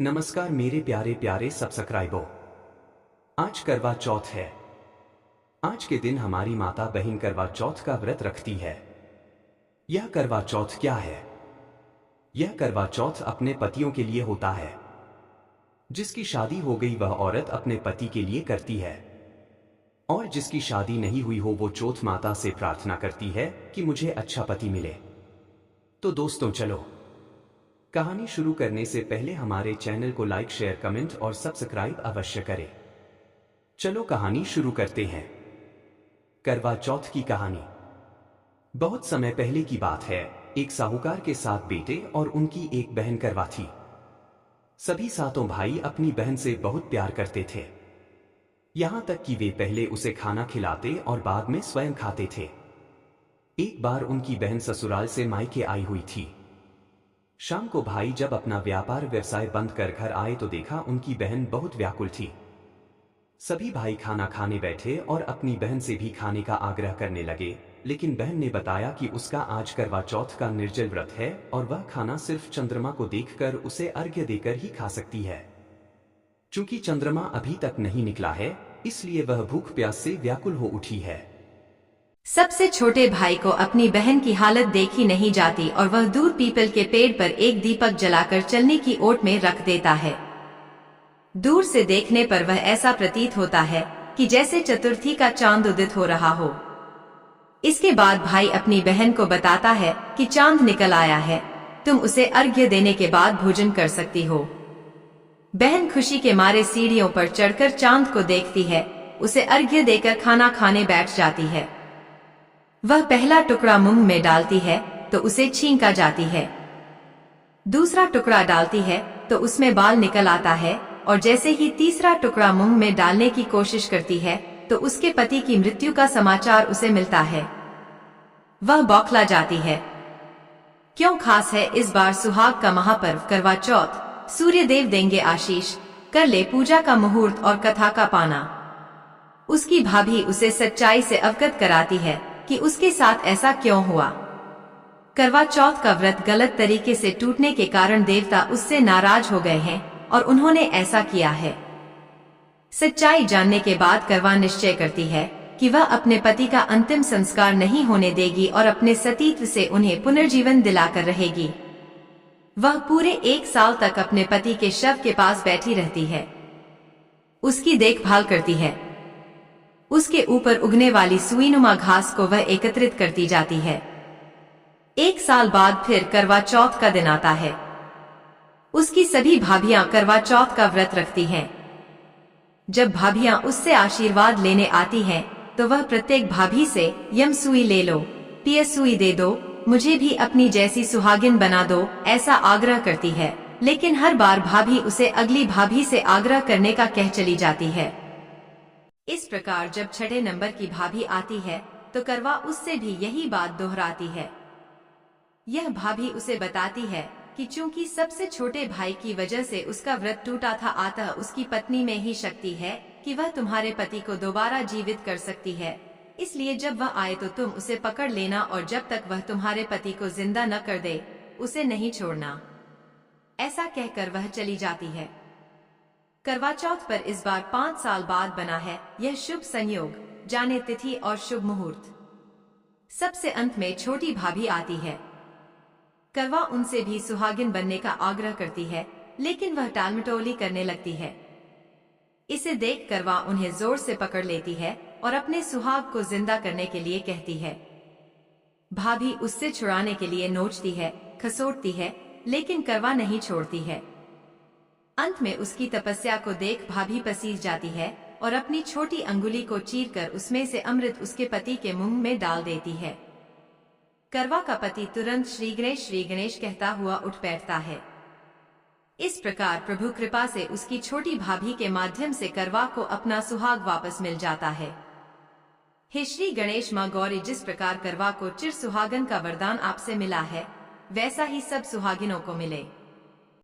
नमस्कार मेरे प्यारे प्यारे सब्सक्राइबो। आज करवा चौथ है। आज के दिन हमारी माता बहन करवा चौथ का व्रत रखती है। यह करवा चौथ क्या है? यह करवा चौथ अपने पतियों के लिए होता है। जिसकी शादी हो गई वह औरत अपने पति के लिए करती है, और जिसकी शादी नहीं हुई हो वो चौथ माता से प्रार्थना करती है कि मुझे अच्छा पति मिले। तो दोस्तों चलो, कहानी शुरू करने से पहले हमारे चैनल को लाइक, शेयर, कमेंट और सब्सक्राइब अवश्य करें। चलो कहानी शुरू करते हैं। करवा चौथ की कहानी। बहुत समय पहले की बात है। एक साहूकार के 7 बेटे और उनकी एक बहन करवा थी। सभी 7 भाई अपनी बहन से बहुत प्यार करते थे, यहां तक कि वे पहले उसे खाना खिलाते और बाद में स्वयं खाते थे। एक बार उनकी बहन ससुराल से मायके आई हुई थी। शाम को भाई जब अपना व्यापार व्यवसाय बंद कर घर आए तो देखा उनकी बहन बहुत व्याकुल थी। सभी भाई खाना खाने बैठे और अपनी बहन से भी खाने का आग्रह करने लगे, लेकिन बहन ने बताया कि उसका आज करवा चौथ का निर्जल व्रत है और वह खाना सिर्फ चंद्रमा को देखकर उसे अर्घ्य देकर ही खा सकती है। चूंकि चंद्रमा अभी तक नहीं निकला है, इसलिए वह भूख प्यास से व्याकुल हो उठी है। सबसे छोटे भाई को अपनी बहन की हालत देखी नहीं जाती और वह दूर पीपल के पेड़ पर एक दीपक जलाकर चलने की ओट में रख देता है। दूर से देखने पर वह ऐसा प्रतीत होता है कि जैसे चतुर्थी का चांद उदित हो रहा हो। इसके बाद भाई अपनी बहन को बताता है कि चांद निकल आया है, तुम उसे अर्घ्य देने के बाद भोजन कर सकती हो। बहन खुशी के मारे सीढ़ियों पर चढ़कर चांद को देखती है, उसे अर्घ्य देकर खाना खाने बैठ जाती है। वह पहला टुकड़ा मुंह में डालती है तो उसे छींका जाती है। दूसरा टुकड़ा डालती है तो उसमें बाल निकल आता है, और जैसे ही तीसरा टुकड़ा मुंह में डालने की कोशिश करती है तो उसके पति की मृत्यु का समाचार उसे मिलता है। वह बौखला जाती है। क्यों खास है इस बार सुहाग का महापर्व करवा चौथ। सूर्य देव देंगे आशीष, कर ले पूजा का मुहूर्त और कथा का पाना। उसकी भाभी उसे सच्चाई से अवगत कराती है कि उसके साथ ऐसा क्यों हुआ। करवा चौथ का व्रत गलत तरीके से टूटने के कारण देवता उससे नाराज हो गए हैं और उन्होंने ऐसा किया है। सच्चाई जानने के बाद करवा निश्चय करती है कि वह अपने पति का अंतिम संस्कार नहीं होने देगी और अपने सतीत्व से उन्हें पुनर्जीवन दिलाकर रहेगी। वह पूरे 1 साल तक अपने पति के शव के पास बैठी रहती है, उसकी देखभाल करती है। उसके ऊपर उगने वाली सुईनुमा घास को वह एकत्रित करती जाती है। 1 साल बाद फिर करवा चौथ का दिन आता है। उसकी सभी भाभियां करवा चौथ का व्रत रखती हैं। जब भाभियां उससे आशीर्वाद लेने आती हैं, तो वह प्रत्येक भाभी से यम सुई ले लो, पीएस सुई दे दो, मुझे भी अपनी जैसी सुहागिन बना दो, ऐसा आग्रह करती है। लेकिन हर बार भाभी उसे अगली भाभी से आग्रह करने का कह चली जाती है। इस प्रकार जब 6 नंबर की भाभी आती है तो करवा उससे भी यही बात दोहराती है। यह भाभी उसे बताती है कि चूंकि सबसे छोटे भाई की वजह से उसका व्रत टूटा था, अतः उसकी पत्नी में ही शक्ति है कि वह तुम्हारे पति को दोबारा जीवित कर सकती है। इसलिए जब वह आए तो तुम उसे पकड़ लेना और जब तक वह तुम्हारे पति को जिंदा न कर दे उसे नहीं छोड़ना। ऐसा कहकर वह चली जाती है। करवा चौथ पर इस बार 5 साल बाद बना है यह शुभ संयोग, जाने तिथि और शुभ मुहूर्त। सबसे अंत में छोटी भाभी आती है। करवा उनसे भी सुहागिन बनने का आग्रह करती है, लेकिन वह टालमटोली करने लगती है। इसे देख करवा उन्हें जोर से पकड़ लेती है और अपने सुहाग को जिंदा करने के लिए कहती है। भाभी उससे छुड़ाने के लिए नोचती है, खसोटती है, लेकिन करवा नहीं छोड़ती है। अंत में उसकी तपस्या को देख भाभी पसीज जाती है और अपनी छोटी अंगुली को चीरकर उसमें से अमृत उसके पति के मुंह में डाल देती है। करवा का पति तुरंत श्री गणेश कहता हुआ उठ बैठता है। इस प्रकार प्रभु कृपा से उसकी छोटी भाभी के माध्यम से करवा को अपना सुहाग वापस मिल जाता है। हे श्री गणेश माँ गौरी, जिस प्रकार करवा को चिर सुहागन का वरदान आपसे मिला है, वैसा ही सब सुहागिनों को मिले।